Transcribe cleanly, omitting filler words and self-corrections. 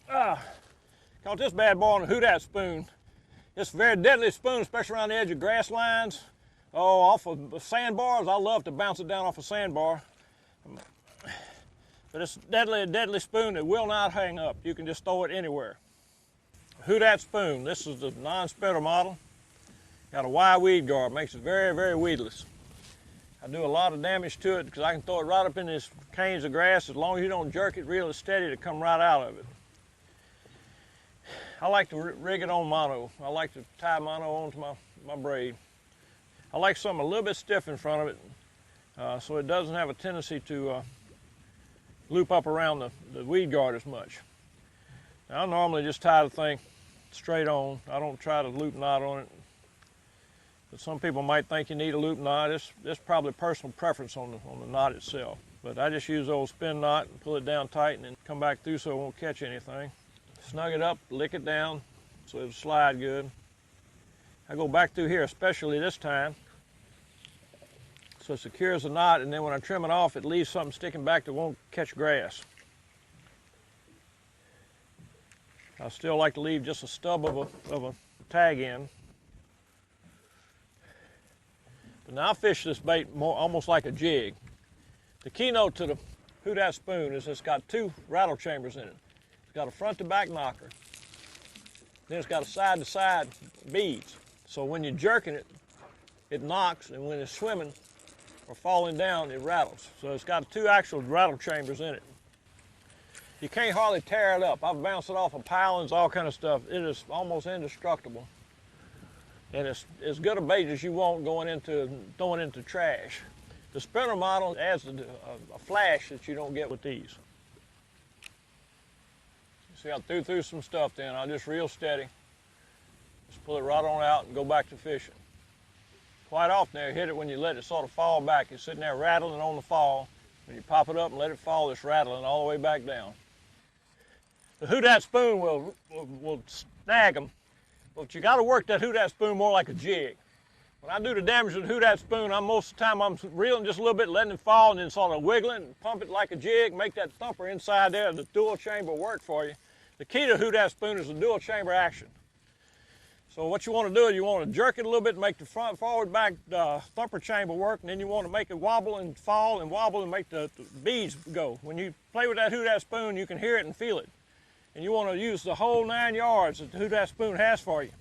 Caught this bad boy on a Houdat spoon. It's a very deadly spoon, especially around the edge of grass lines. Oh, off of sandbars. I love to bounce it down off a sandbar. But it's a deadly spoon that will not hang up. You can just throw it anywhere. Houdat spoon. This is the non-spinner model. Got a wide weed guard. Makes it very, very weedless. I do a lot of damage to it because I can throw it right up in these canes of grass. As long as you don't jerk it real steady to come right out of it. I like to rig it on mono. I like to tie mono onto my braid. I like something a little bit stiff in front of it so it doesn't have a tendency to loop up around the weed guard as much. Now, I normally just tie the thing straight on. I don't try to loop knot on it. But some people might think you need a loop knot. It's probably personal preference on the knot itself. But I just use the old spin knot and pull it down tight and then come back through so it won't catch anything. Snug it up, lick it down so it'll slide good. I go back through here, especially this time, so it secures the knot, and then when I trim it off, it leaves something sticking back that won't catch grass. I still like to leave just a stub of a tag end. But now I fish this bait almost like a jig. The keynote to the Houdat spoon is it's got two rattle chambers in it. It's got a front to back knocker. Then it's got a side to side beads. So when you're jerking it, it knocks, and when it's swimming or falling down, it rattles. So it's got two actual rattle chambers in it. You can't hardly tear it up. I've bounced it off of pilings, all kind of stuff. It is almost indestructible. And it's as good a bait as you want throwing into trash. The spinner model adds a flash that you don't get with these. See, I threw some stuff then. I'll just real steady. Just pull it right on out and go back to fishing. Quite often they hit it when you let it sort of fall back. It's sitting there rattling on the fall. When you pop it up and let it fall, it's rattling all the way back down. The Houdat spoon will snag them, but you got to work that Houdat spoon more like a jig. When I do the damage with the Houdat spoon, most of the time I'm reeling just a little bit, letting it fall, and then sort of wiggling and pump it like a jig, make that thumper inside there, the dual chamber work for you. The key to Houdat spoon is the dual chamber action. So what you want to do is you want to jerk it a little bit and make the front forward back thumper chamber work, and then you want to make it wobble and fall and wobble and make the beads go. When you play with that Houdat spoon, you can hear it and feel it. And you want to use the whole 9 yards that the Houdat spoon has for you.